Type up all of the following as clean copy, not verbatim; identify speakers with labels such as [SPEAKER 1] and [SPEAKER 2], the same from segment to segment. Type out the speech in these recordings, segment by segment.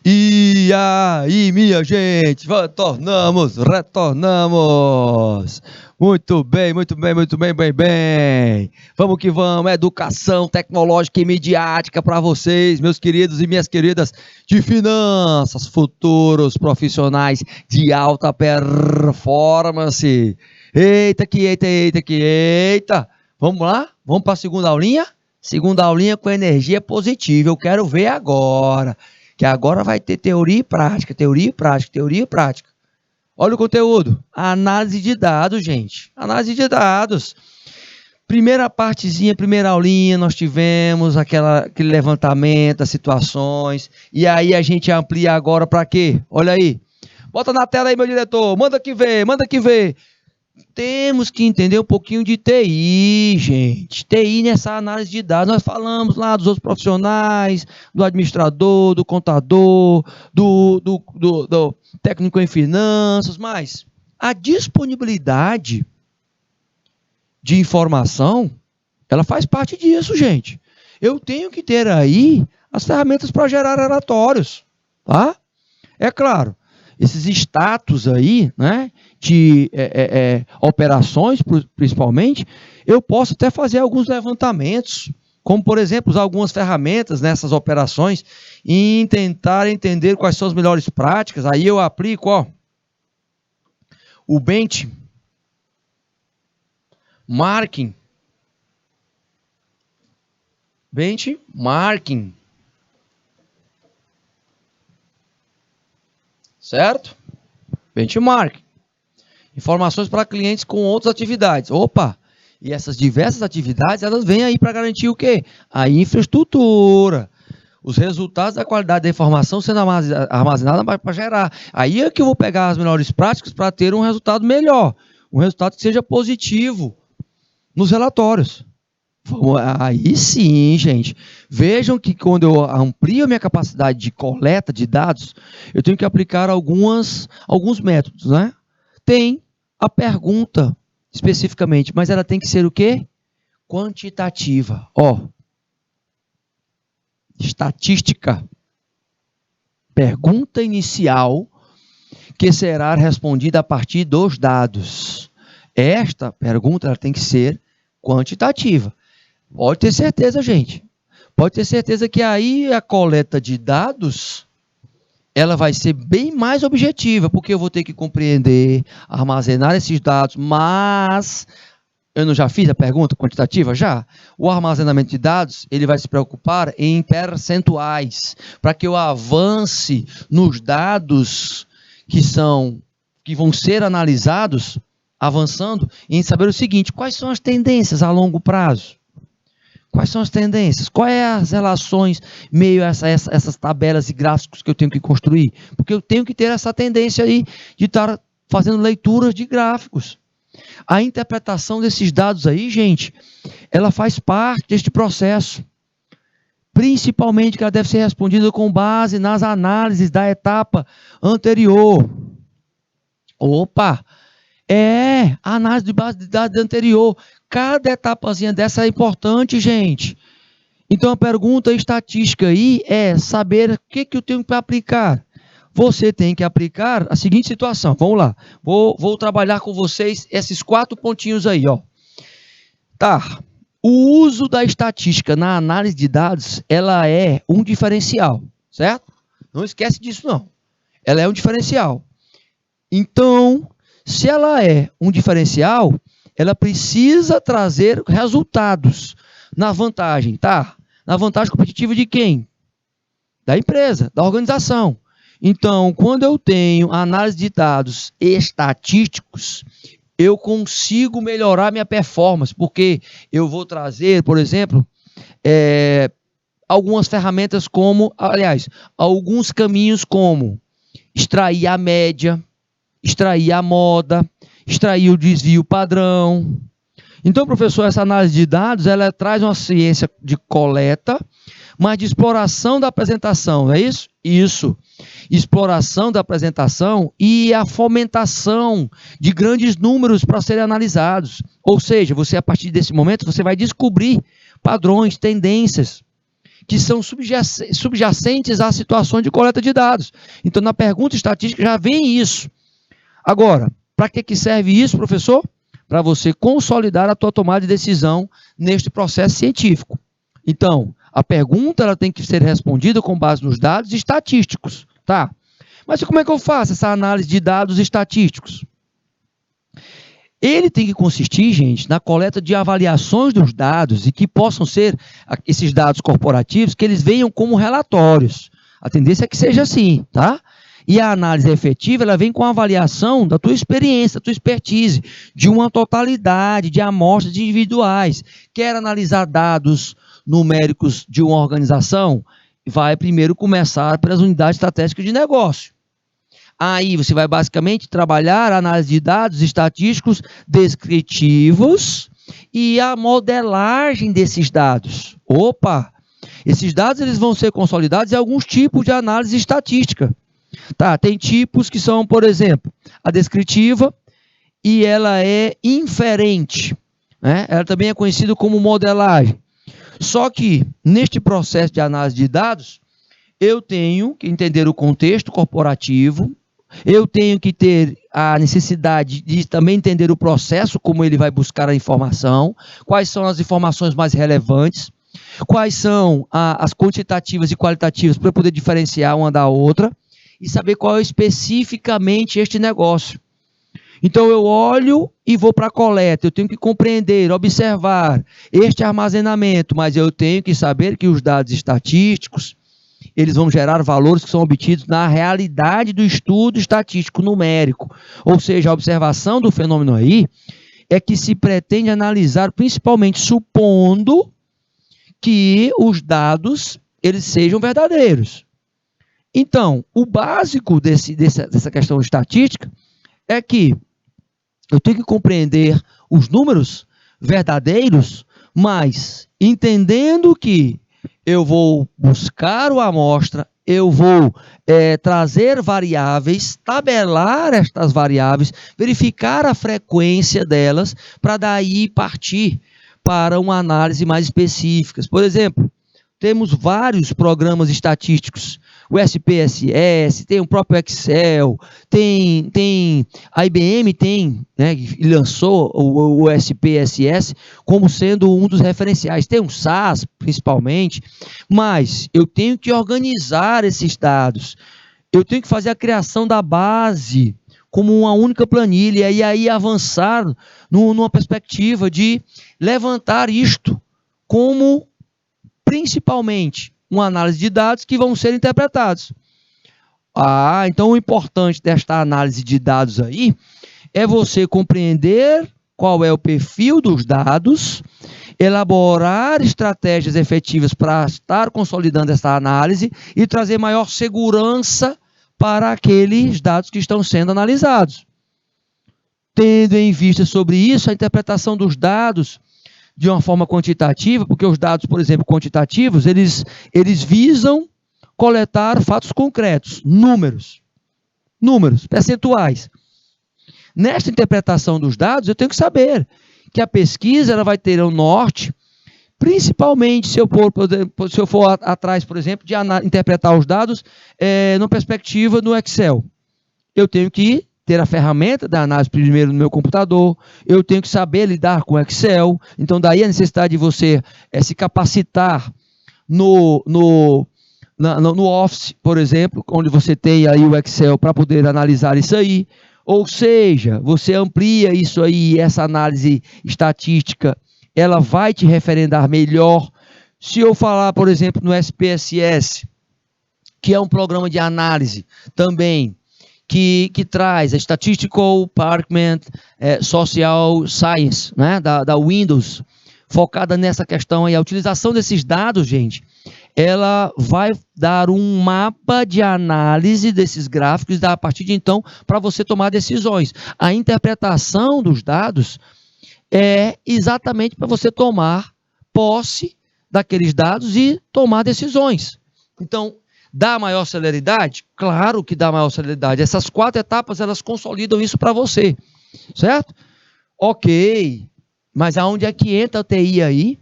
[SPEAKER 1] E aí, minha gente, retornamos. Muito bem, muito bem, muito bem, bem, bem. Vamos que vamos, educação tecnológica e midiática para vocês, meus queridos e minhas queridas de finanças, futuros profissionais de alta performance. Eita que eita, eita que eita. Vamos lá? Vamos para a segunda aulinha? Segunda aulinha com energia positiva, eu quero ver agora. Que agora vai ter teoria e prática, teoria e prática, teoria e prática. Olha o conteúdo. Análise de dados, gente. Análise de dados. Primeira partezinha, primeira aulinha, nós tivemos aquele levantamento das situações. E aí a gente amplia agora para quê? Olha aí. Bota na tela aí, meu diretor. Manda que ver, manda que ver. Temos que entender um pouquinho de TI, gente. TI nessa análise de dados. Nós falamos lá dos outros profissionais, do administrador, do contador, do técnico em finanças, mas a disponibilidade de informação, ela faz parte disso, gente. Eu tenho que ter aí as ferramentas para gerar relatórios, tá? É claro, esses status aí, né, de operações, principalmente, eu posso até fazer alguns levantamentos, como, por exemplo, usar algumas ferramentas nessas operações e tentar entender quais são as melhores práticas. Aí eu aplico, ó, o benchmarking. Certo? Benchmark. Informações para clientes com outras atividades. Opa! E essas diversas atividades, elas vêm aí para garantir o quê? A infraestrutura. Os resultados da qualidade da informação sendo armazenada para gerar. Aí é que eu vou pegar as melhores práticas para ter um resultado melhor. Um resultado que seja positivo nos relatórios. Aí sim, gente. Vejam que quando eu amplio a minha capacidade de coleta de dados, eu tenho que aplicar alguns métodos, né? Tem a pergunta especificamente, mas ela tem que ser o quê? Quantitativa. Ó, estatística. Pergunta inicial que será respondida a partir dos dados. Esta pergunta ela tem que ser quantitativa. Pode ter certeza, gente. Pode ter certeza que aí a coleta de dados, ela vai ser bem mais objetiva, porque eu vou ter que compreender, armazenar esses dados, mas eu não já fiz a pergunta quantitativa? Já. O armazenamento de dados, ele vai se preocupar em percentuais, para que eu avance nos dados que vão ser analisados, avançando, em saber o seguinte: quais são as tendências a longo prazo? Quais são as tendências? Quais são as relações meio a essas tabelas e gráficos que eu tenho que construir? Porque eu tenho que ter essa tendência aí de estar fazendo leituras de gráficos. A interpretação desses dados aí, gente, ela faz parte deste processo. Principalmente que ela deve ser respondida com base nas análises da etapa anterior. Opa! A análise de base de dados anterior. Cada etapazinha dessa é importante, gente. Então, a pergunta estatística aí é saber o que eu tenho para aplicar. Você tem que aplicar a seguinte situação. Vamos lá. Vou trabalhar com vocês esses 4 pontinhos aí, ó. Tá. O uso da estatística na análise de dados, ela é um diferencial, certo? Não esquece disso, não. Ela é um diferencial. Então, se ela é um diferencial, ela precisa trazer resultados na vantagem, tá? Na vantagem competitiva de quem? Da empresa, da organização. Então, quando eu tenho análise de dados estatísticos, eu consigo melhorar minha performance, porque eu vou trazer, por exemplo, algumas ferramentas alguns caminhos como extrair a média, extrair a moda, extrair o desvio padrão. Então, professor, essa análise de dados, ela traz uma ciência de coleta, mas de exploração da apresentação, não é isso? Isso. Exploração da apresentação e a fomentação de grandes números para serem analisados. Ou seja, você, a partir desse momento, você vai descobrir padrões, tendências, que são subjacentes às situações de coleta de dados. Então, na pergunta estatística já vem isso. Agora, para que serve isso, professor? Para você consolidar a tua tomada de decisão neste processo científico. Então, a pergunta ela tem que ser respondida com base nos dados estatísticos, tá? Mas como é que eu faço essa análise de dados estatísticos? Ele tem que consistir, gente, na coleta de avaliações dos dados e que possam ser esses dados corporativos, que eles venham como relatórios. A tendência é que seja assim, tá? E a análise efetiva, ela vem com a avaliação da tua experiência, da tua expertise, de uma totalidade de amostras individuais. Quer analisar dados numéricos de uma organização? Vai primeiro começar pelas unidades estratégicas de negócio. Aí você vai basicamente trabalhar a análise de dados estatísticos descritivos e a modelagem desses dados. Opa! Esses dados eles vão ser consolidados em alguns tipos de análise estatística. Tá, tem tipos que são, por exemplo, a descritiva e ela é inferente, né? Ela também é conhecida como modelagem. Só que, neste processo de análise de dados, eu tenho que entender o contexto corporativo, eu tenho que ter a necessidade de também entender o processo, como ele vai buscar a informação, quais são as informações mais relevantes, quais são as quantitativas e qualitativas para poder diferenciar uma da outra, e saber qual é especificamente este negócio. Então, eu olho e vou para a coleta, eu tenho que compreender, observar este armazenamento, mas eu tenho que saber que os dados estatísticos, eles vão gerar valores que são obtidos na realidade do estudo estatístico numérico. Ou seja, a observação do fenômeno aí é que se pretende analisar principalmente supondo que os dados eles sejam verdadeiros. Então, o básico dessa questão estatística é que eu tenho que compreender os números verdadeiros, mas entendendo que eu vou buscar a amostra, eu vou trazer variáveis, tabelar estas variáveis, verificar a frequência delas, para daí partir para uma análise mais específica. Por exemplo, temos vários programas estatísticos, o SPSS, tem o próprio Excel, a IBM né, lançou o SPSS como sendo um dos referenciais. Tem o SAS, principalmente, mas eu tenho que organizar esses dados, eu tenho que fazer a criação da base como uma única planilha, e aí avançar numa perspectiva de levantar isto como principalmente uma análise de dados que vão ser interpretados. Então o importante desta análise de dados aí é você compreender qual é o perfil dos dados, elaborar estratégias efetivas para estar consolidando essa análise e trazer maior segurança para aqueles dados que estão sendo analisados. Tendo em vista sobre isso, a interpretação dos dados de uma forma quantitativa, porque os dados, por exemplo, quantitativos, eles visam coletar fatos concretos, números, percentuais. Nesta interpretação dos dados, eu tenho que saber que a pesquisa ela vai ter um norte, principalmente se eu for atrás, por exemplo, de interpretar os dados numa perspectiva no Excel. Eu tenho que ter a ferramenta da análise primeiro no meu computador, eu tenho que saber lidar com o Excel, então daí a necessidade de você se capacitar no Office, por exemplo, onde você tem aí o Excel para poder analisar isso aí, ou seja, você amplia isso aí, essa análise estatística, ela vai te referendar melhor. Se eu falar, por exemplo, no SPSS, que é um programa de análise também, que traz a Statistical Department Social Science, né, da Windows, focada nessa questão aí. A utilização desses dados, gente, ela vai dar um mapa de análise desses gráficos a partir de então para você tomar decisões. A interpretação dos dados é exatamente para você tomar posse daqueles dados e tomar decisões. Então, dá maior celeridade? Claro que dá maior celeridade. Essas 4 etapas, elas consolidam isso para você, certo? Ok, mas aonde é que entra a TI aí?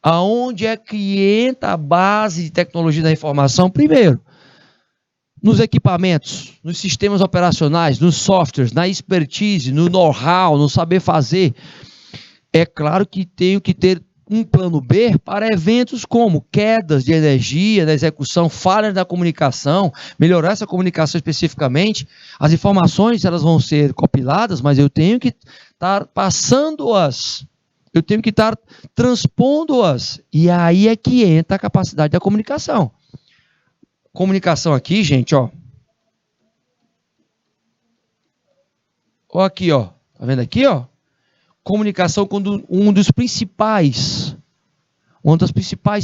[SPEAKER 1] Aonde é que entra a base de tecnologia da informação? Primeiro, nos equipamentos, nos sistemas operacionais, nos softwares, na expertise, no know-how, no saber fazer. É claro que tenho que ter um plano B para eventos como quedas de energia na execução, falhas na comunicação, melhorar essa comunicação especificamente. As informações elas vão ser compiladas, mas eu tenho que estar passando-as, eu tenho que estar transpondo-as. E aí é que entra a capacidade da comunicação. Comunicação aqui, gente, ó. Ó aqui, ó. Tá vendo aqui, ó? Comunicação como uma das principais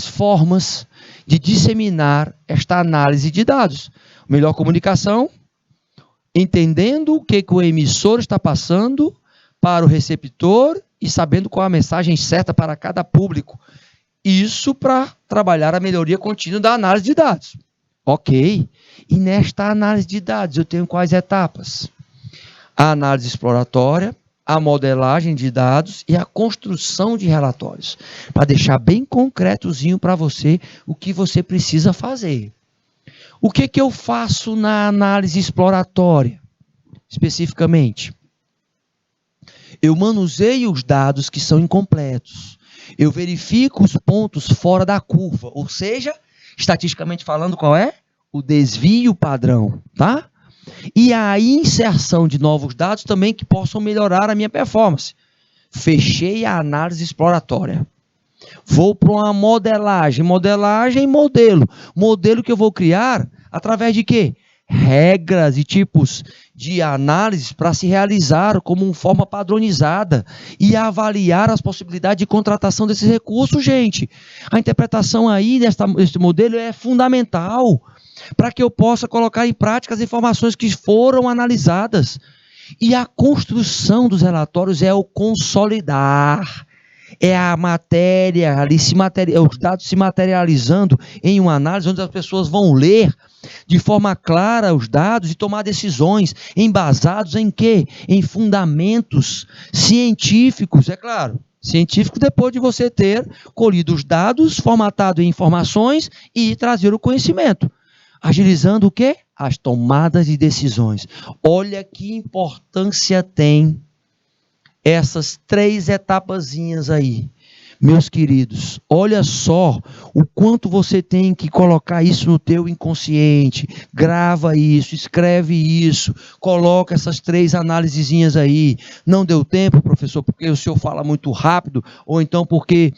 [SPEAKER 1] formas de disseminar esta análise de dados. Melhor comunicação, entendendo o que o emissor está passando para o receptor e sabendo qual a mensagem certa para cada público. Isso para trabalhar a melhoria contínua da análise de dados. Ok. E nesta análise de dados eu tenho quais etapas? A análise exploratória, a modelagem de dados e a construção de relatórios, para deixar bem concretozinho para você o que você precisa fazer. O que eu faço na análise exploratória, especificamente? Eu manuseio os dados que são incompletos. Eu verifico os pontos fora da curva, ou seja, estatisticamente falando, qual é? O desvio padrão, tá? E a inserção de novos dados também que possam melhorar a minha performance. Fechei a análise exploratória. Vou para uma modelagem. Modelagem, modelo. Modelo que eu vou criar através de quê? Regras e tipos de análise para se realizar como uma forma padronizada e avaliar as possibilidades de contratação desses recursos, gente. A interpretação aí deste modelo é fundamental para que eu possa colocar em prática as informações que foram analisadas. E a construção dos relatórios é o consolidar. É a matéria, os dados se materializando em uma análise onde as pessoas vão ler de forma clara os dados e tomar decisões embasados em quê? Em fundamentos científicos, é claro. Científico depois de você ter colhido os dados, formatado em informações e trazer o conhecimento. Agilizando o quê? As tomadas de decisões. Olha que importância tem essas 3 etapazinhas aí. Meus queridos, olha só o quanto você tem que colocar isso no teu inconsciente. Grava isso, escreve isso, coloca essas 3 análisezinhas aí. Não deu tempo, professor, porque o senhor fala muito rápido, ou então porque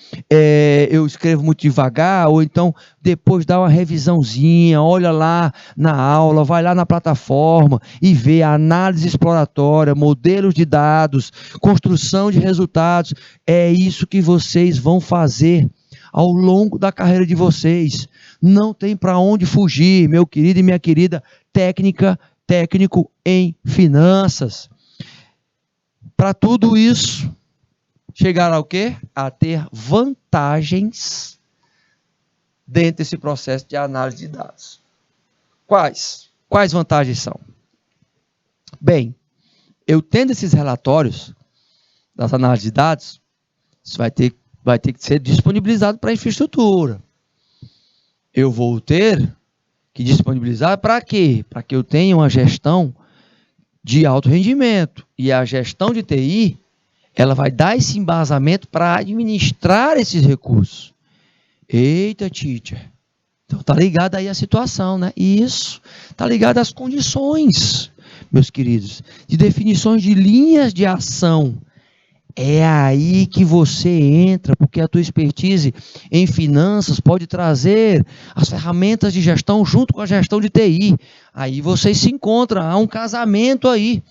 [SPEAKER 1] eu escrevo muito devagar, ou então depois dá uma revisãozinha, olha lá na aula, vai lá na plataforma e vê a análise exploratória, modelos de dados, construção de resultados. É isso que vocês vão fazer ao longo da carreira de vocês. Não tem para onde fugir, meu querido e minha querida técnico em finanças. Para tudo isso, chegar ao quê? A ter vantagens dentro desse processo de análise de dados. Quais? Quais vantagens são? Bem, eu tendo esses relatórios das análises de dados, isso vai ter que ser disponibilizado para a infraestrutura. Eu vou ter que disponibilizar para quê? Para que eu tenha uma gestão de alto rendimento. E a gestão de TI, ela vai dar esse embasamento para administrar esses recursos. Eita, teacher. Então tá ligado aí a situação, né? Isso. Tá ligado às condições, meus queridos, de definições de linhas de ação. É aí que você entra, porque a tua expertise em finanças pode trazer as ferramentas de gestão junto com a gestão de TI. Aí vocês se encontram, há um casamento aí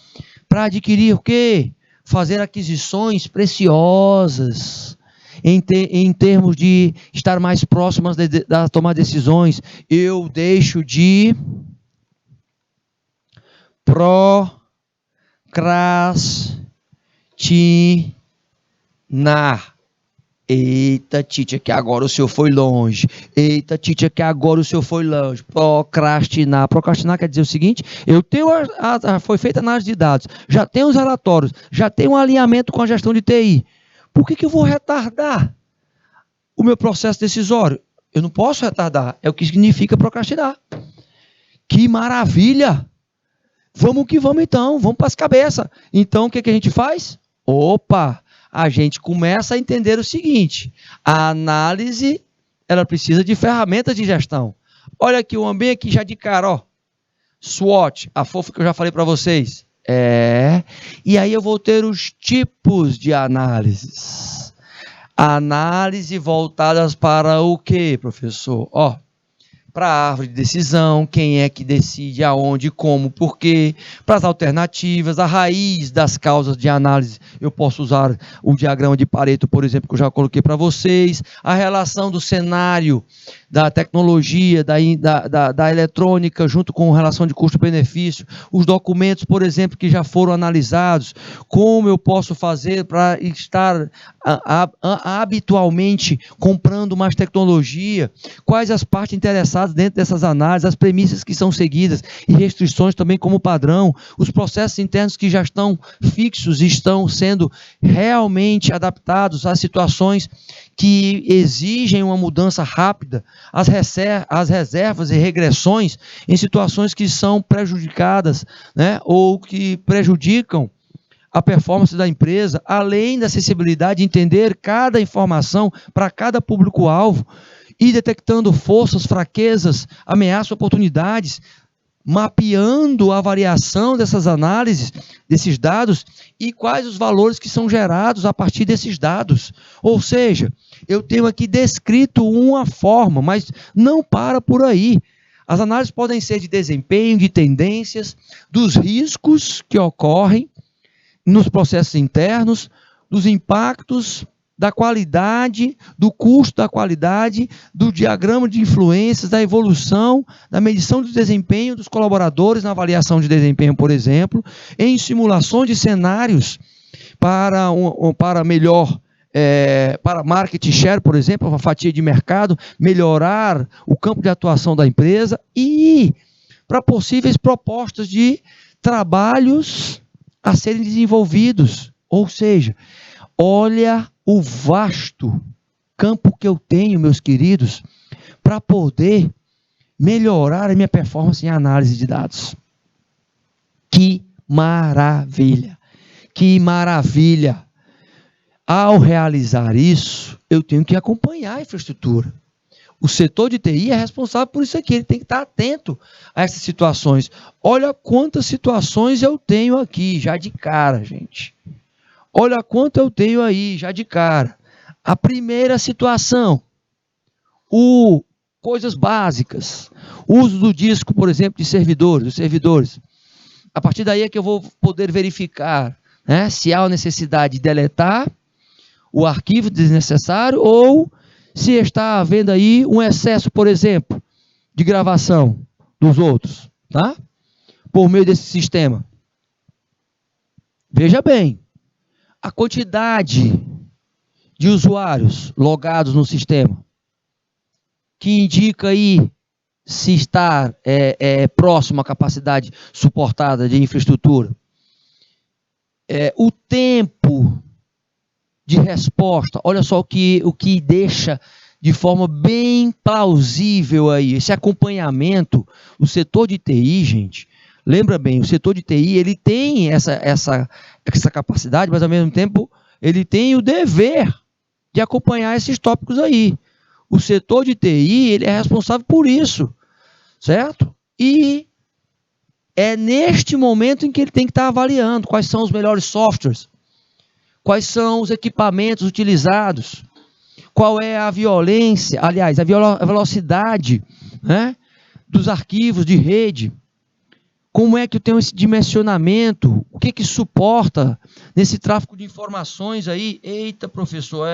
[SPEAKER 1] para adquirir o quê? Fazer aquisições preciosas em termos de estar mais próximas da tomar decisões. Eu deixo de procrastinar. Eita, teacher, que agora o senhor foi longe. Eita, teacher, que agora o senhor foi longe. Procrastinar. Procrastinar quer dizer o seguinte: eu tenho foi feita a análise de dados, já tenho os relatórios, já tenho um alinhamento com a gestão de TI. Por que eu vou retardar o meu processo decisório. Eu não posso retardar. É o que significa procrastinar. Que maravilha! Vamos que vamos então, vamos para as cabeças. Então o que a gente faz? Opa! A gente começa a entender o seguinte: a análise, ela precisa de ferramentas de gestão. Olha aqui, um bem aqui já de cara, ó. SWOT, a fofa que eu já falei para vocês. E aí eu vou ter os tipos de análises. Análise voltadas para o quê, professor? Ó, para a árvore de decisão, quem é que decide, aonde, como, por quê, para as alternativas, a raiz das causas de análise. Eu posso usar o diagrama de Pareto, por exemplo, que eu já coloquei para vocês, a relação do cenário, da tecnologia, da eletrônica, junto com relação de custo-benefício, os documentos, por exemplo, que já foram analisados, como eu posso fazer para estar habitualmente comprando mais tecnologia, quais as partes interessadas dentro dessas análises, as premissas que são seguidas e restrições também como padrão, os processos internos que já estão fixos e estão sendo realmente adaptados às situações que exigem uma mudança rápida, as reservas e regressões em situações que são prejudicadas, né, ou que prejudicam a performance da empresa, além da acessibilidade, entender cada informação para cada público-alvo, e detectando forças, fraquezas, ameaças, oportunidades, mapeando a variação dessas análises, desses dados, e quais os valores que são gerados a partir desses dados. Ou seja, eu tenho aqui descrito uma forma, mas não para por aí. As análises podem ser de desempenho, de tendências, dos riscos que ocorrem nos processos internos, dos impactos, da qualidade, do custo da qualidade, do diagrama de influências, da evolução, da medição do desempenho dos colaboradores na avaliação de desempenho, por exemplo, em simulações de cenários para melhor, para market share, por exemplo, a fatia de mercado, melhorar o campo de atuação da empresa e para possíveis propostas de trabalhos a serem desenvolvidos. Ou seja, olha o vasto campo que eu tenho, meus queridos, para poder melhorar a minha performance em análise de dados. Que maravilha! Que maravilha! Ao realizar isso, eu tenho que acompanhar a infraestrutura. O setor de TI é responsável por isso aqui, ele tem que estar atento a essas situações. Olha quantas situações eu tenho aqui, já de cara, gente. Olha quanto eu tenho aí, já de cara. A primeira situação, coisas básicas, uso do disco, por exemplo, de servidores, dos servidores. A partir daí é que eu vou poder verificar, né, se há a necessidade de deletar o arquivo desnecessário ou se está havendo aí um excesso, por exemplo, de gravação dos outros, tá? Por meio desse sistema. Veja bem, a quantidade de usuários logados no sistema, que indica aí se está próximo à capacidade suportada de infraestrutura. O tempo de resposta, olha só o que deixa de forma bem plausível aí, esse acompanhamento, o setor de TI, gente, lembra bem, o setor de TI, ele tem essa capacidade, mas ao mesmo tempo, ele tem o dever de acompanhar esses tópicos aí. O setor de TI, ele é responsável por isso, certo? E é neste momento em que ele tem que estar avaliando quais são os melhores softwares, quais são os equipamentos utilizados, qual é a violência, aliás, a velocidade, né, dos arquivos de rede, como é que eu tenho esse dimensionamento, o que suporta nesse tráfego de informações aí. Eita, professor,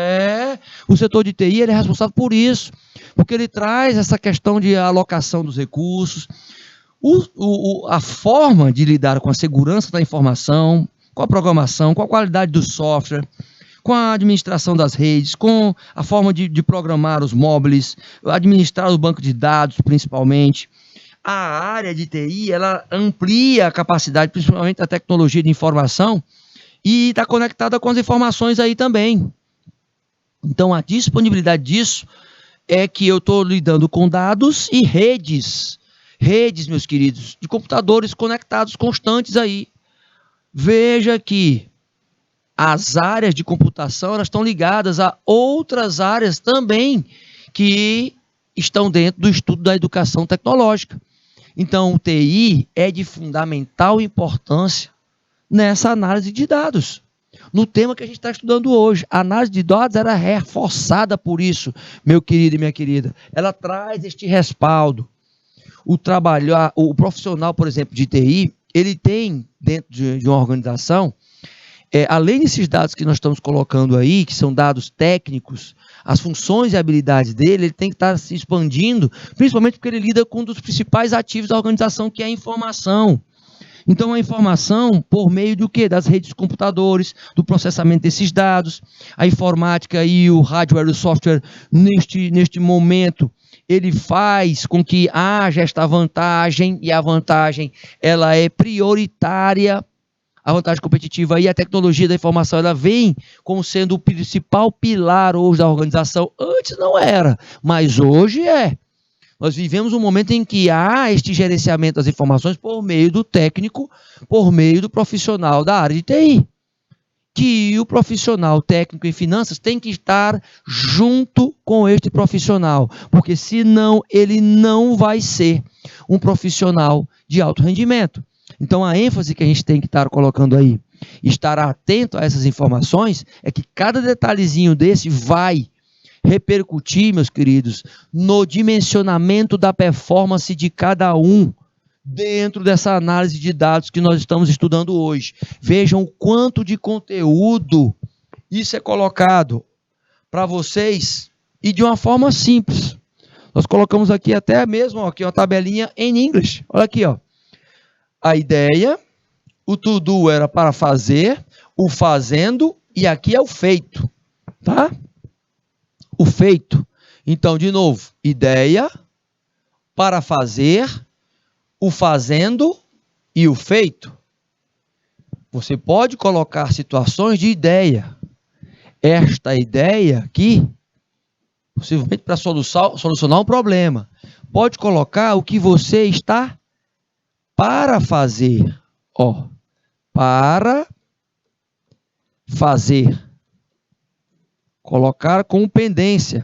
[SPEAKER 1] o setor de TI ele é responsável por isso, porque ele traz essa questão de alocação dos recursos, a forma de lidar com a segurança da informação, com a programação, com a qualidade do software, com a administração das redes, com a forma de programar os móveis, administrar o banco de dados, principalmente. A área de TI, ela amplia a capacidade, principalmente da tecnologia de informação, e está conectada com as informações aí também. Então, a disponibilidade disso é que eu estou lidando com dados e redes. Redes, meus queridos, de computadores conectados constantes aí. Veja que as áreas de computação elas estão ligadas a outras áreas também que estão dentro do estudo da educação tecnológica. Então, o TI é de fundamental importância nessa análise de dados. No tema que a gente está estudando hoje, a análise de dados era reforçada por isso, meu querido e minha querida. Ela traz este respaldo. O profissional, por exemplo, de TI, ele tem dentro de uma organização, além desses dados que nós estamos colocando aí, que são dados técnicos, as funções e habilidades dele, ele tem que estar se expandindo, principalmente porque ele lida com um dos principais ativos da organização, que é a informação. Então, a informação por meio do quê? Das redes de computadores, do processamento desses dados, a informática e o hardware e o software, neste momento, ele faz com que haja esta vantagem, e a vantagem ela é prioritária, a vantagem competitiva e a tecnologia da informação, ela vem como sendo o principal pilar hoje da organização. Antes não era, mas hoje é. Nós vivemos um momento em que há este gerenciamento das informações por meio do técnico, por meio do profissional da área de TI. Que o profissional técnico em finanças tem que estar junto com este profissional, porque senão ele não vai ser um profissional de alto rendimento. Então, a ênfase que a gente tem que estar colocando aí, estar atento a essas informações, é que cada detalhezinho desse vai repercutir, meus queridos, no dimensionamento da performance de cada um dentro dessa análise de dados que nós estamos estudando hoje. Vejam o quanto de conteúdo isso é colocado para vocês e de uma forma simples. Nós colocamos aqui até mesmo aqui uma tabelinha em inglês. Olha aqui, ó. A ideia, o to do era para fazer, o fazendo e aqui é o feito, tá? O feito. Então, de novo, ideia, para fazer, o fazendo e o feito. Você pode colocar situações de ideia. Esta ideia aqui, possivelmente para solucionar um problema. Pode colocar o que você está para fazer. Ó, para fazer. Colocar como pendência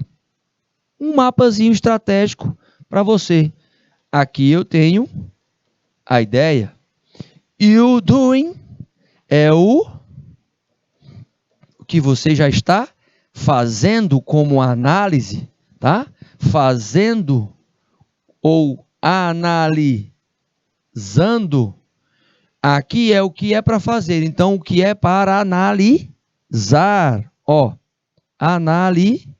[SPEAKER 1] um mapazinho estratégico para você. Aqui eu tenho a ideia. E o doing é o que você já está fazendo como análise, tá? Fazendo ou analisando. Aqui é o que é para fazer. Então, o que é para analisar? Ó, analisar,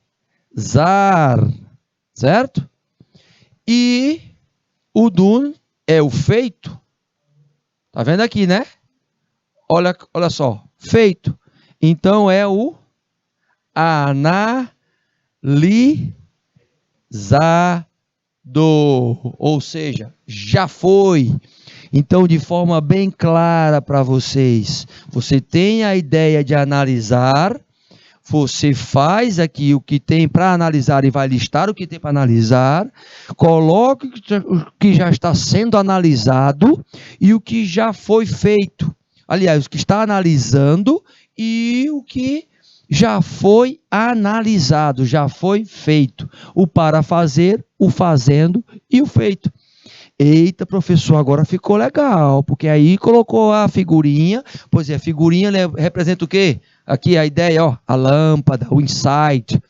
[SPEAKER 1] certo? E o do é o feito. Tá vendo aqui, né? Olha só, feito. Então é o analisado, ou seja, já foi. Então, de forma bem clara para vocês, você tem a ideia de analisar, você faz aqui o que tem para analisar e vai listar o que tem para analisar, coloque o que já está sendo analisado e o que já foi feito. Aliás, o que está analisando e o que já foi analisado, já foi feito. O para fazer, o fazendo e o feito. Eita, professor, agora ficou legal, porque aí colocou a figurinha. Pois é, a figurinha representa o quê? Aqui a ideia, ó, a lâmpada, o insight.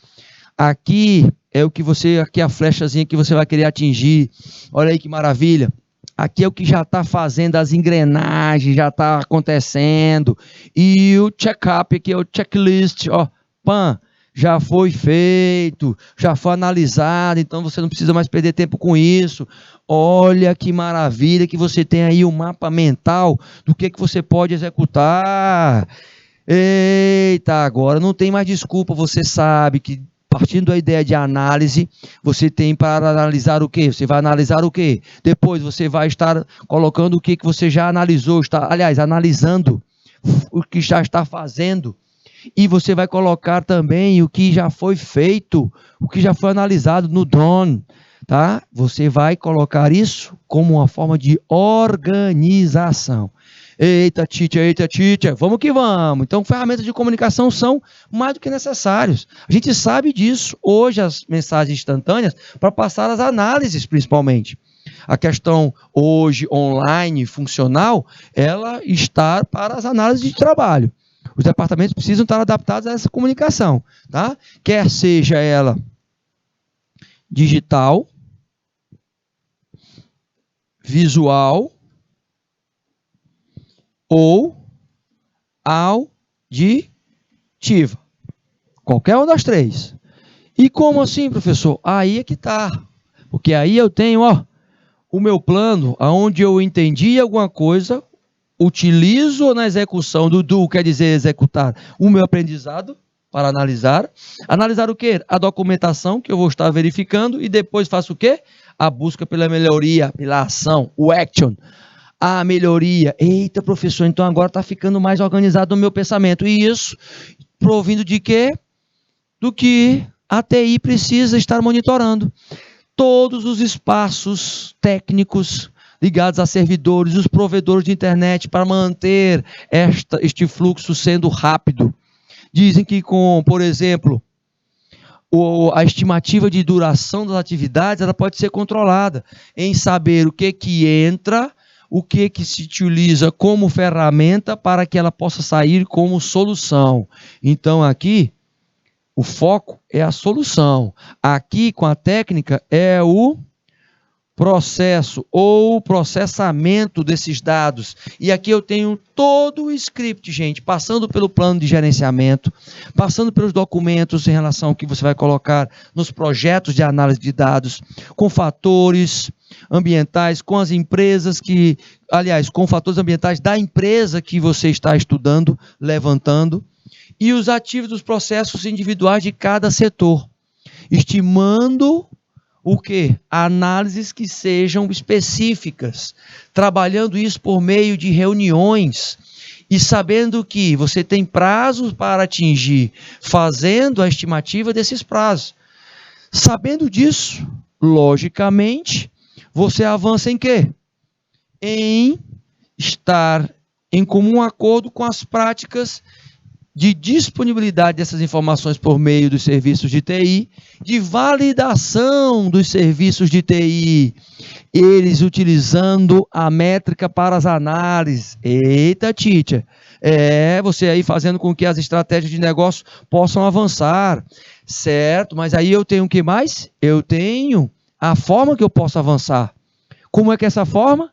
[SPEAKER 1] Aqui é o que você, aqui a flechazinha que você vai querer atingir. Olha aí que maravilha. Aqui é o que já está fazendo, as engrenagens, já está acontecendo. E o check-up, aqui é o checklist, ó, pam, já foi feito, já foi analisado, então você não precisa mais perder tempo com isso. Olha que maravilha que você tem aí um mapa mental do que você pode executar. Eita, agora não tem mais desculpa, você sabe que partindo da ideia de análise, você tem para analisar o quê? Você vai analisar o quê? Depois você vai estar colocando o que você já analisou, aliás, analisando o que já está fazendo. E você vai colocar também o que já foi feito, o que já foi analisado no Dawn, tá? Você vai colocar isso como uma forma de organização. Eita, teacher, vamos que vamos. Então, ferramentas de comunicação são mais do que necessários. A gente sabe disso. Hoje, as mensagens instantâneas, para passar as análises, principalmente. A questão hoje, online, funcional, ela está para as análises de trabalho. Os departamentos precisam estar adaptados a essa comunicação, tá? Quer seja ela digital, visual ou auditiva. Qualquer uma das três. E como assim, professor? Aí é que está. Porque aí eu tenho, o meu plano, onde eu entendi alguma coisa, utilizo na execução do quer dizer executar o meu aprendizado para analisar. Analisar o quê? A documentação que eu vou estar verificando e depois faço o quê? A busca pela melhoria, pela ação, o action. A melhoria. Eita, professor, então agora está ficando mais organizado no meu pensamento. E isso provindo de quê? Do que a TI precisa estar monitorando. Todos os espaços técnicos ligados a servidores, os provedores de internet, para manter este fluxo sendo rápido. Dizem que por exemplo, a estimativa de duração das atividades, ela pode ser controlada em saber o que entra, o que se utiliza como ferramenta para que ela possa sair como solução. Então, aqui, o foco é a solução. Aqui, com a técnica, é o processo ou processamento desses dados. E aqui eu tenho todo o script, gente, passando pelo plano de gerenciamento, passando pelos documentos em relação ao que você vai colocar nos projetos de análise de dados, com fatores ambientais, com as empresas com fatores ambientais da empresa que você está estudando, levantando, e os ativos dos processos individuais de cada setor, estimando o quê? Análises que sejam específicas, trabalhando isso por meio de reuniões e sabendo que você tem prazos para atingir, fazendo a estimativa desses prazos. Sabendo disso, logicamente, você avança em quê? Em estar em comum acordo com as práticas de disponibilidade dessas informações por meio dos serviços de TI, de validação dos serviços de TI, eles utilizando a métrica para as análises. Eita, teacher! Você aí fazendo com que as estratégias de negócio possam avançar, certo? Mas aí eu tenho o que mais? Eu tenho a forma que eu posso avançar. Como é que é essa forma?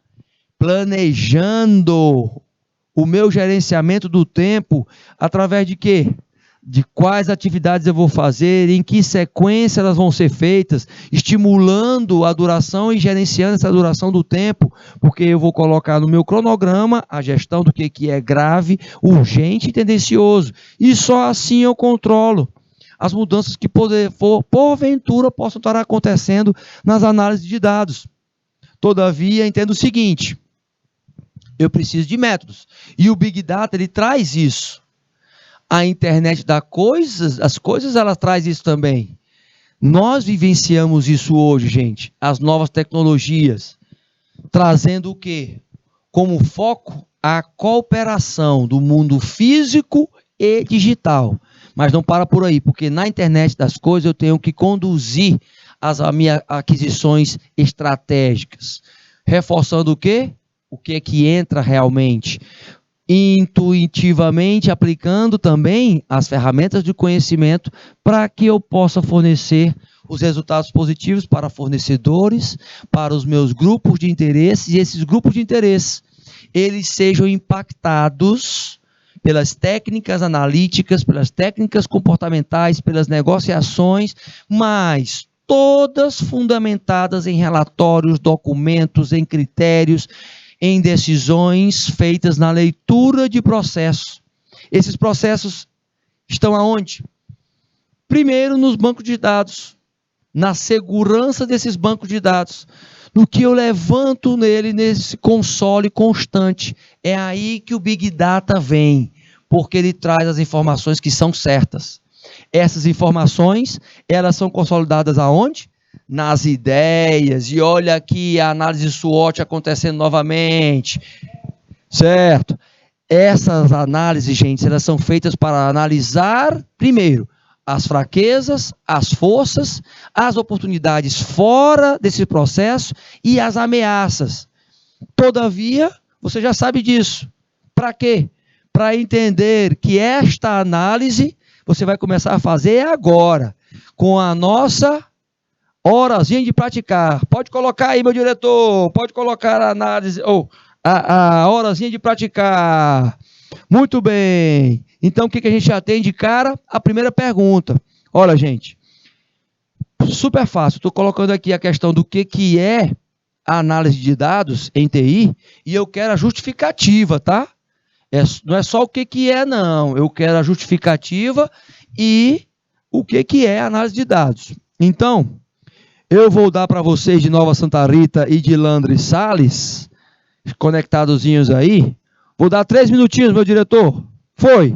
[SPEAKER 1] Planejando o meu gerenciamento do tempo, através de quê? De quais atividades eu vou fazer, em que sequência elas vão ser feitas, estimulando a duração e gerenciando essa duração do tempo, porque eu vou colocar no meu cronograma a gestão do que é grave, urgente e tendencioso. E só assim eu controlo as mudanças que porventura possam estar acontecendo nas análises de dados. Todavia, entendo o seguinte: eu preciso de métodos. E o Big Data, ele traz isso. A internet as coisas, ela traz isso também. Nós vivenciamos isso hoje, gente. As novas tecnologias. Trazendo o quê? Como foco, a cooperação do mundo físico e digital. Mas não para por aí, porque na internet das coisas eu tenho que conduzir as minhas aquisições estratégicas. Reforçando o quê? O que é que entra realmente, intuitivamente aplicando também as ferramentas de conhecimento para que eu possa fornecer os resultados positivos para fornecedores, para os meus grupos de interesse, e esses grupos de interesse, eles sejam impactados pelas técnicas analíticas, pelas técnicas comportamentais, pelas negociações, mas todas fundamentadas em relatórios, documentos, em critérios, em decisões feitas na leitura de processos. Esses processos estão aonde? Primeiro, nos bancos de dados, na segurança desses bancos de dados, no que eu levanto nele, nesse console constante. É aí que o Big Data vem, porque ele traz as informações que são certas. Essas informações, elas são consolidadas aonde? Nas ideias. E olha aqui a análise SWOT acontecendo novamente. Certo? Essas análises, gente, elas são feitas para analisar, primeiro, as fraquezas, as forças, as oportunidades fora desse processo e as ameaças. Todavia, você já sabe disso. Para quê? Para entender que esta análise você vai começar a fazer agora, com a nossa horazinha de praticar. Pode colocar aí, meu diretor, pode colocar a análise, ou a horazinha de praticar. Muito bem. Então, o que a gente já tem de cara? A primeira pergunta. Olha, gente, super fácil. Estou colocando aqui a questão do que é a análise de dados em TI e eu quero a justificativa, tá? Não é só o que é, não. Eu quero a justificativa e o que é a análise de dados. Então, eu vou dar para vocês de Nova Santa Rita e de Landre Salles, conectadozinhos aí. Vou dar 3 minutinhos, meu diretor. Foi.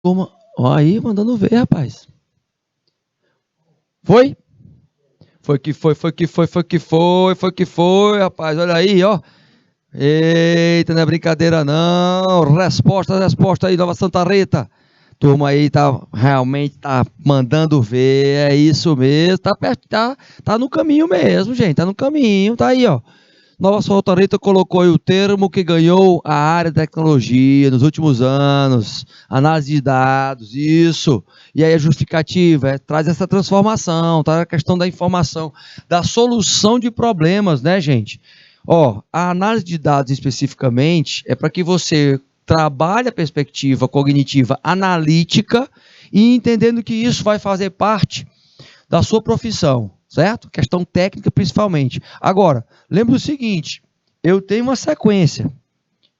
[SPEAKER 1] Turma, ó aí, mandando ver, rapaz. Foi? Foi que foi, foi que foi, foi que foi, foi que foi, rapaz. Olha aí, ó. Eita, não é brincadeira não. Resposta aí, Nova Santa Rita. Turma aí realmente tá mandando ver, é isso mesmo. Tá perto, tá no caminho mesmo, gente. Tá no caminho, tá aí, ó. Nova Santa Rita colocou aí o termo que ganhou a área de tecnologia nos últimos anos, análise de dados, isso. E aí a justificativa traz essa transformação, tá? A questão da informação, da solução de problemas, né, gente? Ó, a análise de dados especificamente é para que você trabalhe a perspectiva cognitiva analítica e entendendo que isso vai fazer parte da sua profissão, certo? Questão técnica principalmente. Agora, lembre o seguinte, eu tenho uma sequência.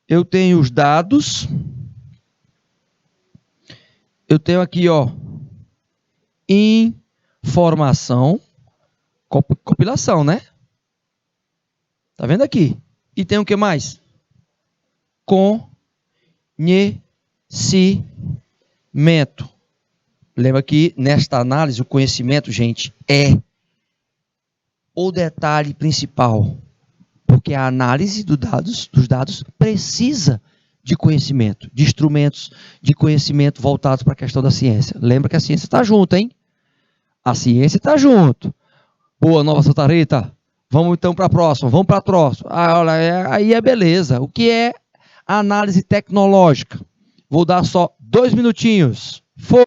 [SPEAKER 1] Eu tenho os dados, eu tenho aqui, ó, informação, compilação, né? Tá vendo aqui? E tem o que mais? Conhecimento. Lembra que nesta análise o conhecimento, gente, é o detalhe principal. Porque a análise dos dados precisa de conhecimento, de instrumentos de conhecimento voltados para a questão da ciência. Lembra que a ciência está junto, hein? A ciência está junto. Boa, Nova Santa Rita. Vamos então para a próxima. Vamos para a próxima. Olha, aí é beleza. O que é análise tecnológica? Vou dar só 2 minutinhos. Foi.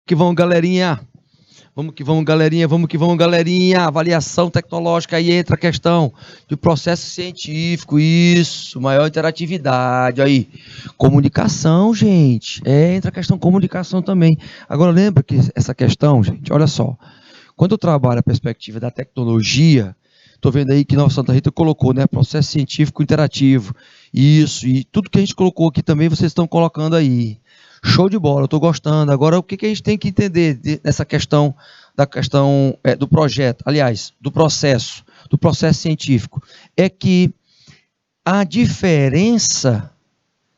[SPEAKER 1] Que vamos, galerinha. Vamos que vamos, galerinha. Vamos que vamos, galerinha. Avaliação tecnológica, aí entra a questão de processo científico. Isso, maior interatividade. Aí, comunicação, gente. Entra a questão comunicação também. Agora, lembra que essa questão, gente, olha só. Quando eu trabalho a perspectiva da tecnologia, estou vendo aí que Nova Santa Rita colocou, né? Processo científico interativo. Isso, e tudo que a gente colocou aqui também, vocês estão colocando aí. Show de bola, eu estou gostando. Agora, o que a gente tem que entender nessa questão, do projeto, aliás, do processo científico, é que a diferença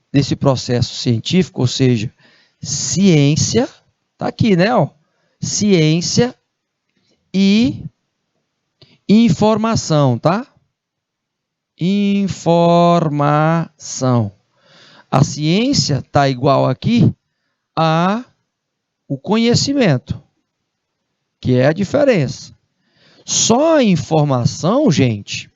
[SPEAKER 1] desse processo científico, ou seja, ciência, está aqui, né? Ó, ciência e informação, tá? Informação. A ciência está igual aqui a o conhecimento, que é a diferença. Só a informação, gente,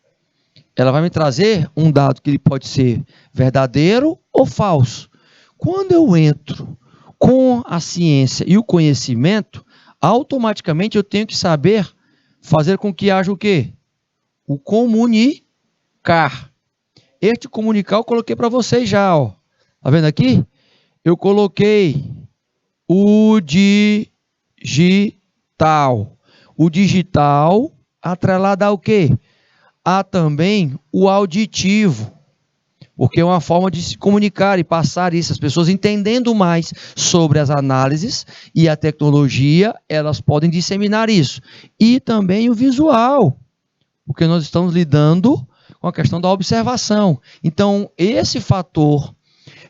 [SPEAKER 1] ela vai me trazer um dado que ele pode ser verdadeiro ou falso. Quando eu entro com a ciência e o conhecimento, automaticamente eu tenho que saber fazer com que haja o quê? O comunicar. Este comunicar eu coloquei para vocês já, ó. Tá vendo aqui? Eu coloquei o digital. O digital atrelado ao quê? Há também o auditivo, porque é uma forma de se comunicar e passar isso, as pessoas entendendo mais sobre as análises e a tecnologia, elas podem disseminar isso. E também o visual, porque nós estamos lidando com a questão da observação. Então, esse fator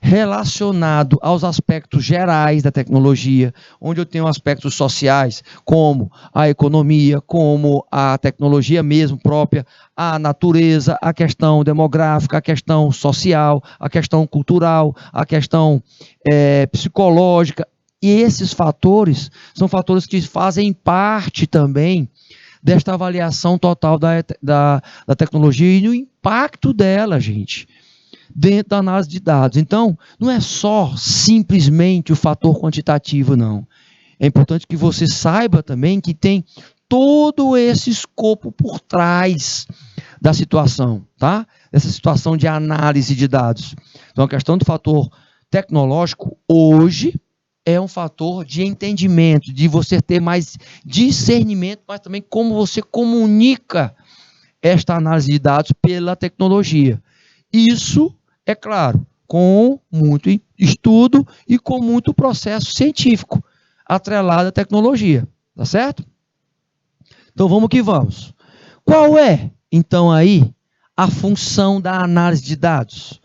[SPEAKER 1] relacionado aos aspectos gerais da tecnologia, onde eu tenho aspectos sociais, como a economia, como a tecnologia mesmo própria, a natureza, a questão demográfica, a questão social, a questão cultural, a questão psicológica. E esses fatores são fatores que fazem parte também desta avaliação total da tecnologia e no impacto dela, gente, dentro da análise de dados. Então, não é só simplesmente o fator quantitativo, não. É importante que você saiba também que tem todo esse escopo por trás da situação, tá? Essa situação de análise de dados. Então, a questão do fator tecnológico, hoje, é um fator de entendimento, de você ter mais discernimento, mas também como você comunica esta análise de dados pela tecnologia. Isso, é claro, com muito estudo e com muito processo científico atrelado à tecnologia, tá certo? Então vamos que vamos. Qual é, então, aí, a função da análise de dados?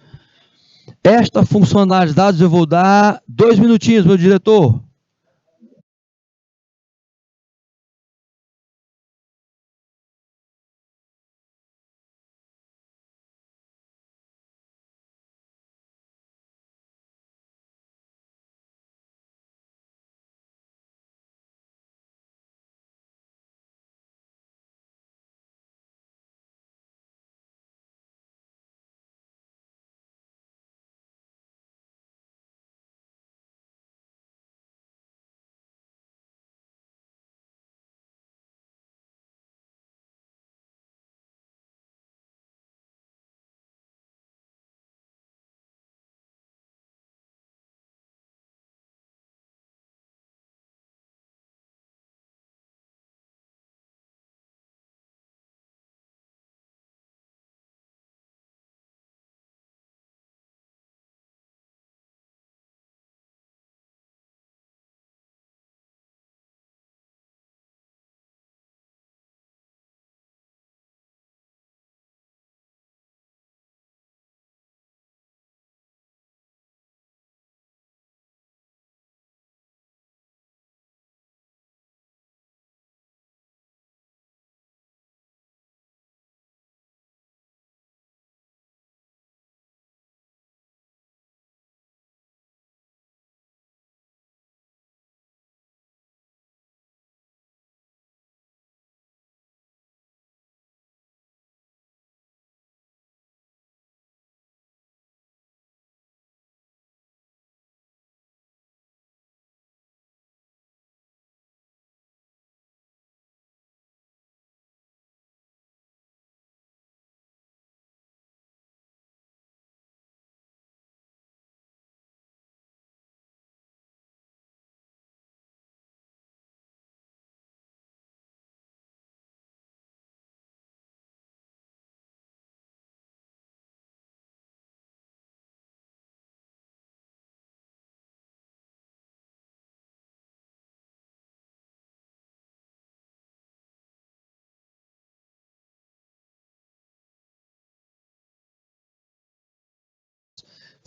[SPEAKER 1] Esta função da análise de dados eu vou dar 2 minutinhos, meu diretor.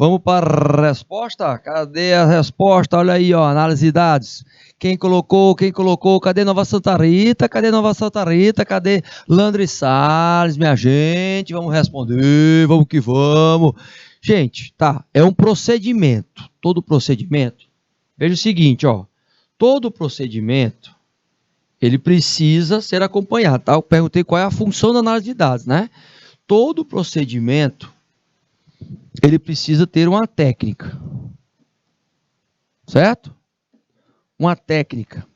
[SPEAKER 1] Vamos para a resposta? Cadê a resposta? Olha aí, ó, análise de dados. Quem colocou? Cadê Nova Santa Rita? Cadê Nova Santa Rita? Cadê Landry Salles, minha gente? Vamos responder, vamos que vamos. Gente, tá, é um procedimento. Todo procedimento. Veja o seguinte, ó. Todo procedimento, ele precisa ser acompanhado, tá? Eu perguntei qual é a função da análise de dados, né? Todo procedimento, ele precisa ter uma técnica, certo? Uma técnica.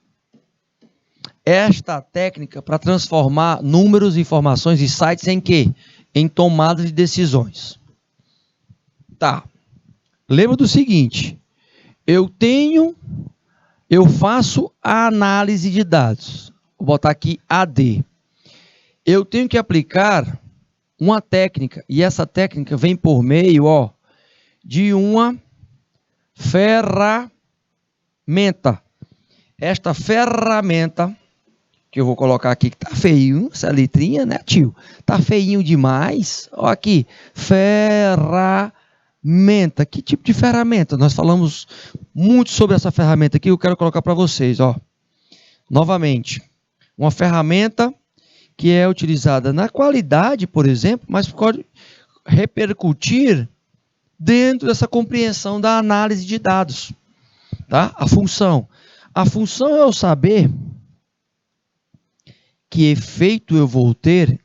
[SPEAKER 1] Esta técnica para transformar números, informações e sites em quê? em tomada de decisões. Tá. Lembra do seguinte, eu faço a análise de dados. Vou botar aqui AD. Eu tenho que aplicar uma técnica, e essa técnica vem por meio, de uma ferramenta. Esta ferramenta, que eu vou colocar aqui, que tá feio, essa letrinha, né, tio? Tá feinho demais. Ó aqui, ferramenta. Que tipo de ferramenta? Nós falamos muito sobre essa ferramenta aqui, eu quero colocar para vocês, novamente. Uma ferramenta que é utilizada na qualidade, por exemplo, mas pode repercutir dentro dessa compreensão da análise de dados. Tá? A função é eu saber que efeito eu vou ter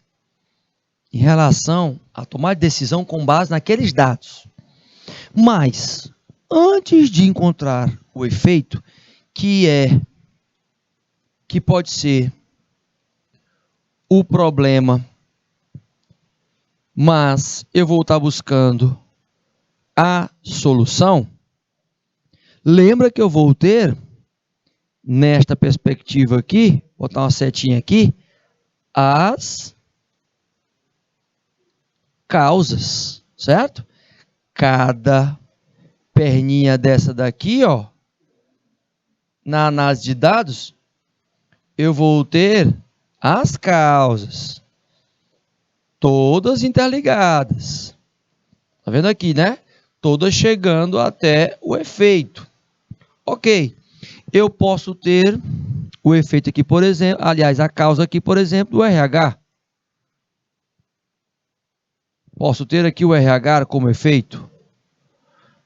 [SPEAKER 1] em relação a tomar decisão com base naqueles dados. Mas, antes de encontrar o efeito, que pode ser o problema, mas eu vou estar buscando a solução, lembra que eu vou ter, nesta perspectiva aqui, vou botar uma setinha aqui, as causas, certo? Cada perninha dessa daqui, na análise de dados, eu vou ter as causas, todas interligadas. Tá vendo aqui, né? Todas chegando até o efeito. Ok. Eu posso ter o efeito aqui, por exemplo, aliás, a causa aqui, por exemplo, do RH. Posso ter aqui o RH como efeito.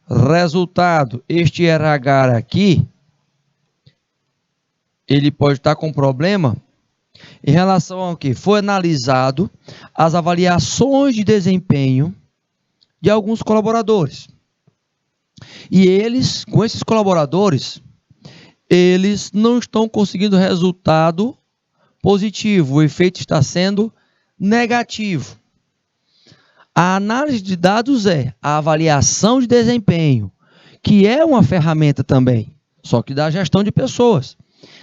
[SPEAKER 1] Resultado, este RH aqui, ele pode estar com problema em relação ao que? Foi analisado as avaliações de desempenho de alguns colaboradores. E eles, com esses colaboradores, eles não estão conseguindo resultado positivo. O efeito está sendo negativo. A análise de dados é a avaliação de desempenho, que é uma ferramenta também, só que da gestão de pessoas.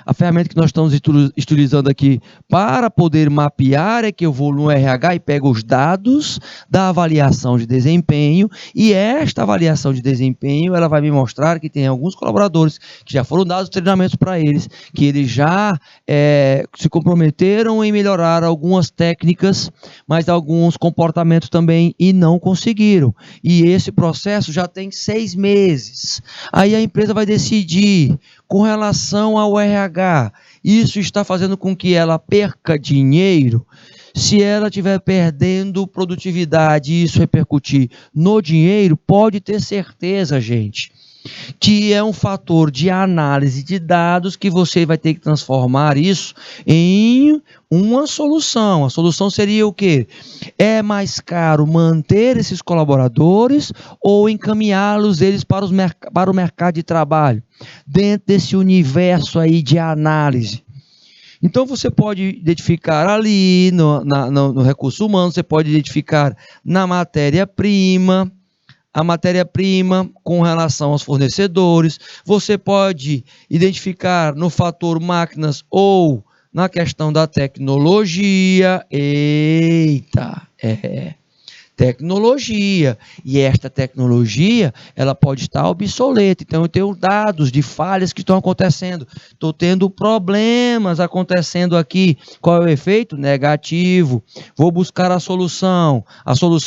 [SPEAKER 1] A ferramenta que nós estamos utilizando aqui para poder mapear é que eu vou no RH e pego os dados da avaliação de desempenho, e esta avaliação de desempenho ela vai me mostrar que tem alguns colaboradores que já foram dados treinamentos para eles, que eles já se comprometeram em melhorar algumas técnicas, mas alguns comportamentos também e não conseguiram. E esse processo já tem 6 meses. Aí a empresa vai decidir com relação ao RH, isso está fazendo com que ela perca dinheiro. Se ela estiver perdendo produtividade e isso repercutir no dinheiro, pode ter certeza, gente, que é um fator de análise de dados que você vai ter que transformar isso em uma solução. A solução seria o quê? É mais caro manter esses colaboradores ou encaminhá-los para o mercado de trabalho, dentro desse universo aí de análise. Então, você pode identificar ali no recurso humano, você pode identificar na matéria-prima, a matéria-prima com relação aos fornecedores, você pode identificar no fator máquinas ou na questão da tecnologia. Tecnologia, e esta tecnologia ela pode estar obsoleta, então eu tenho dados de falhas que estão acontecendo, estou tendo problemas acontecendo aqui, qual é o efeito? Negativo, vou buscar a solução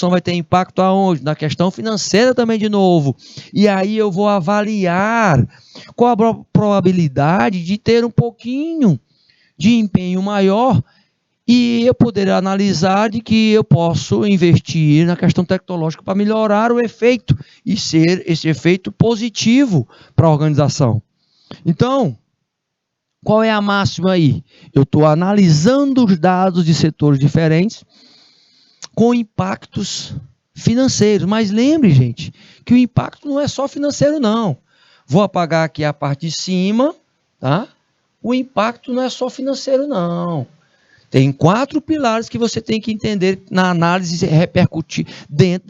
[SPEAKER 1] vai ter impacto aonde? Na questão financeira também de novo, e aí eu vou avaliar qual a probabilidade de ter um pouquinho de empenho maior, e eu poderia analisar de que eu posso investir na questão tecnológica para melhorar o efeito e ser esse efeito positivo para a organização. Então, qual é a máxima aí? Eu estou analisando os dados de setores diferentes com impactos financeiros. Mas lembre, gente, que o impacto não é só financeiro, não. Vou apagar aqui a parte de cima, tá? O impacto não é só financeiro, não. Tem 4 pilares que você tem que entender na análise e repercutir dentro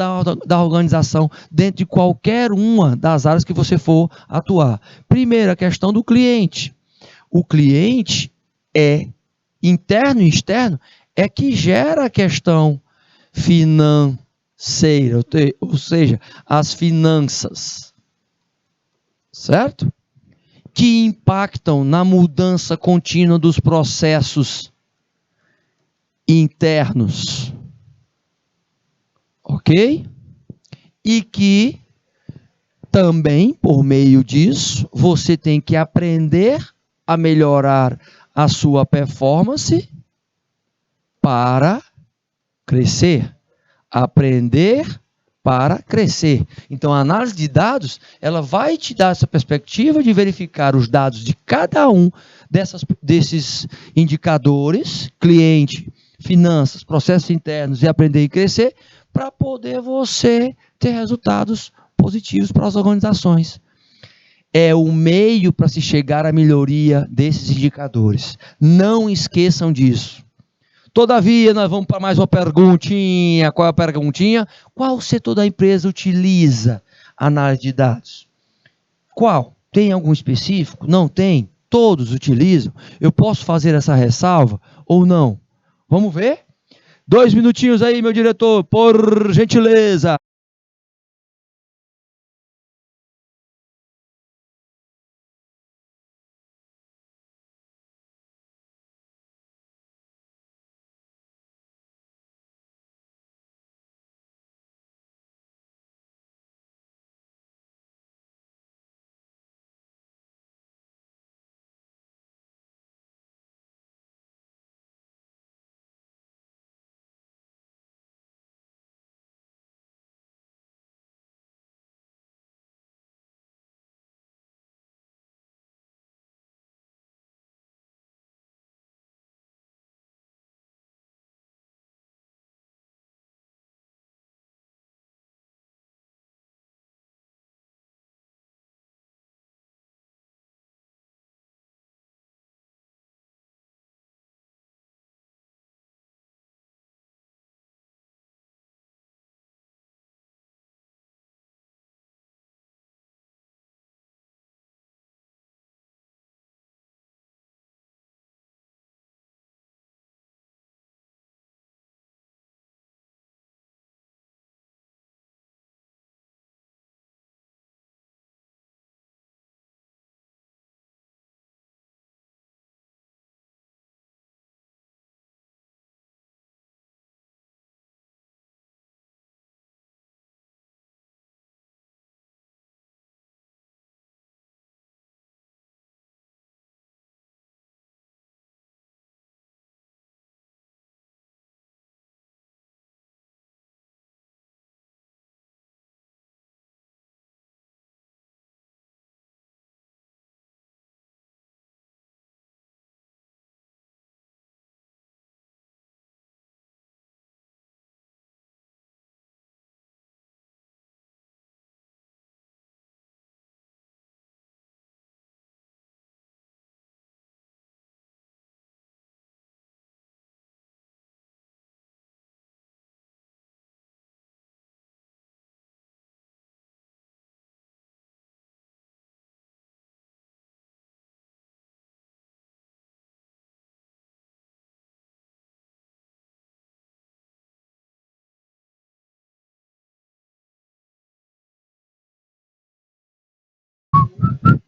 [SPEAKER 1] da organização, dentro de qualquer uma das áreas que você for atuar. Primeiro, a questão do cliente. O cliente é interno e externo, é que gera a questão financeira, ou seja, as finanças, certo? Que impactam na mudança contínua dos processos internos, ok? E que também, por meio disso, você tem que aprender a melhorar a sua performance para crescer. Aprender para crescer. Então, a análise de dados, ela vai te dar essa perspectiva de verificar os dados de cada um desses indicadores, cliente, finanças, processos internos e aprender e crescer, para poder você ter resultados positivos para as organizações. É o meio para se chegar à melhoria desses indicadores. Não esqueçam disso. Todavia, nós vamos para mais uma perguntinha. Qual é a perguntinha? Qual setor da empresa utiliza análise de dados? Qual? Tem algum específico? Não tem? Todos utilizam? Eu posso fazer essa ressalva ou não? Vamos ver? 2 minutinhos aí, meu diretor, por gentileza.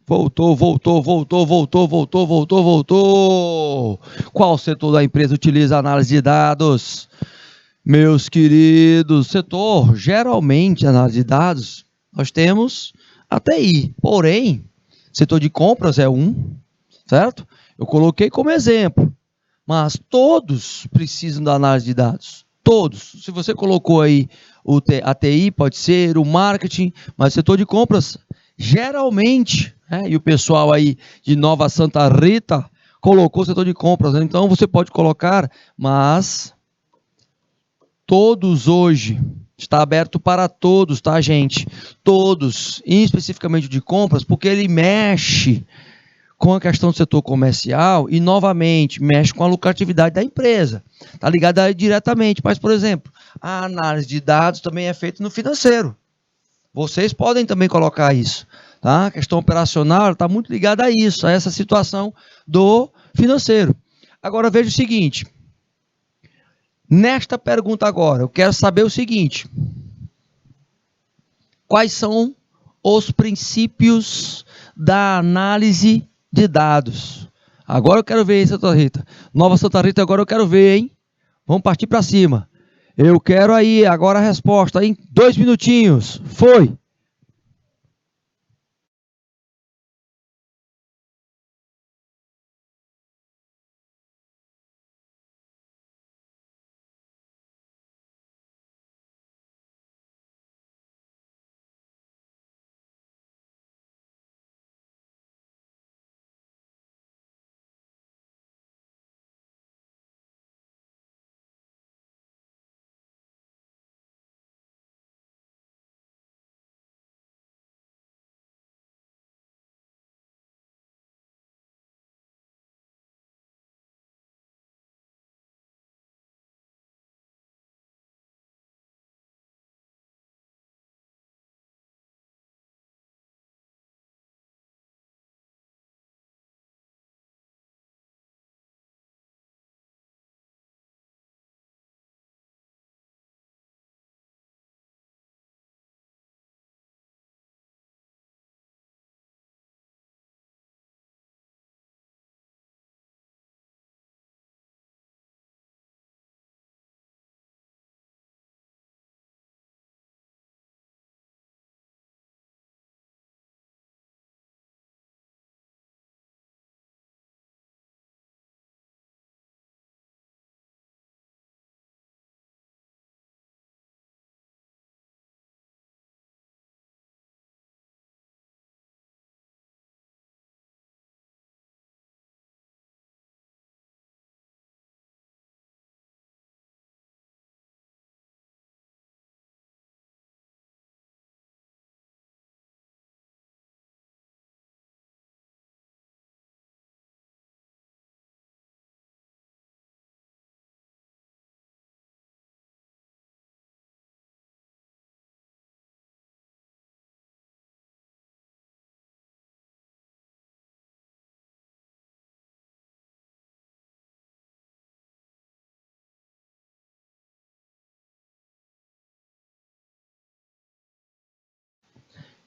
[SPEAKER 1] Voltou. Qual setor da empresa utiliza análise de dados? Meus queridos, setor, geralmente, análise de dados, nós temos a TI. Porém, setor de compras é um, certo? Eu coloquei como exemplo, mas todos precisam da análise de dados. Todos. Se você colocou aí a TI, pode ser, o marketing, mas o setor de compras, geralmente, e o pessoal aí de Nova Santa Rita colocou o setor de compras, né? Então você pode colocar, mas todos hoje, está aberto para todos, tá, gente? Todos, especificamente de compras, porque ele mexe com a questão do setor comercial e, novamente, mexe com a lucratividade da empresa. Está ligado aí diretamente. Mas, por exemplo, a análise de dados também é feita no financeiro. Vocês podem também colocar isso. Tá? A questão operacional está muito ligada a isso, a essa situação do financeiro. Agora, veja o seguinte. Nesta pergunta agora, eu quero saber o seguinte. Quais são os princípios da análise de dados? Agora eu quero ver, hein, Santa Rita? Nova Santa Rita, agora eu quero ver, hein? Vamos partir para cima. Eu quero aí agora a resposta em 2 minutinhos. Foi!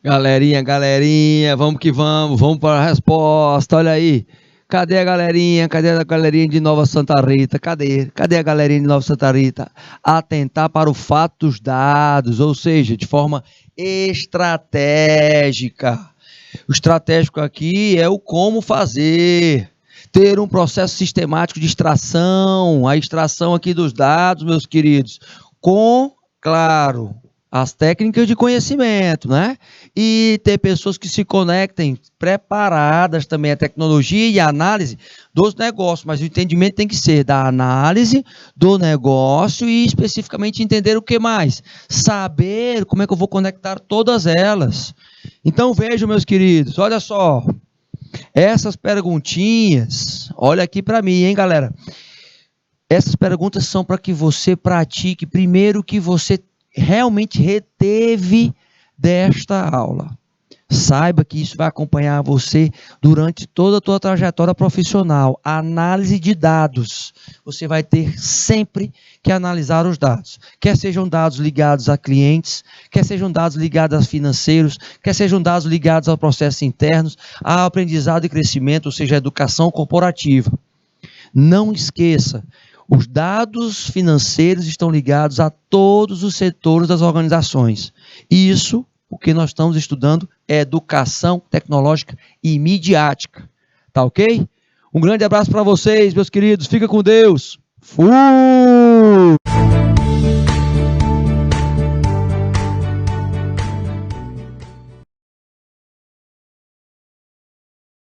[SPEAKER 1] Galerinha, vamos que vamos para a resposta, olha aí. Cadê a galerinha? Cadê a galerinha de Nova Santa Rita? Cadê a galerinha de Nova Santa Rita? Atentar para o fato dos dados, ou seja, de forma estratégica. O estratégico aqui é o como fazer. Ter um processo sistemático de extração, a extração aqui dos dados, meus queridos, com, claro, as técnicas de conhecimento, né? E ter pessoas que se conectem, preparadas também à tecnologia e à análise dos negócios, mas o entendimento tem que ser da análise do negócio e especificamente entender o que mais? Saber como é que eu vou conectar todas elas. Então vejam, meus queridos, olha só, essas perguntinhas, olha aqui para mim, hein, galera? Essas perguntas são para que você pratique primeiro o que você realmente reteve desta aula. Saiba que isso vai acompanhar você durante toda a tua trajetória profissional. A análise de dados. Você vai ter sempre que analisar os dados. Quer sejam dados ligados a clientes, quer sejam dados ligados a financeiros, quer sejam dados ligados a processos internos, a aprendizado e crescimento, ou seja, a educação corporativa. Não esqueça, os dados financeiros estão ligados a todos os setores das organizações. Isso, o que nós estamos estudando, é educação tecnológica e midiática. Tá ok? Um grande abraço para vocês, meus queridos. Fica com Deus. Fui!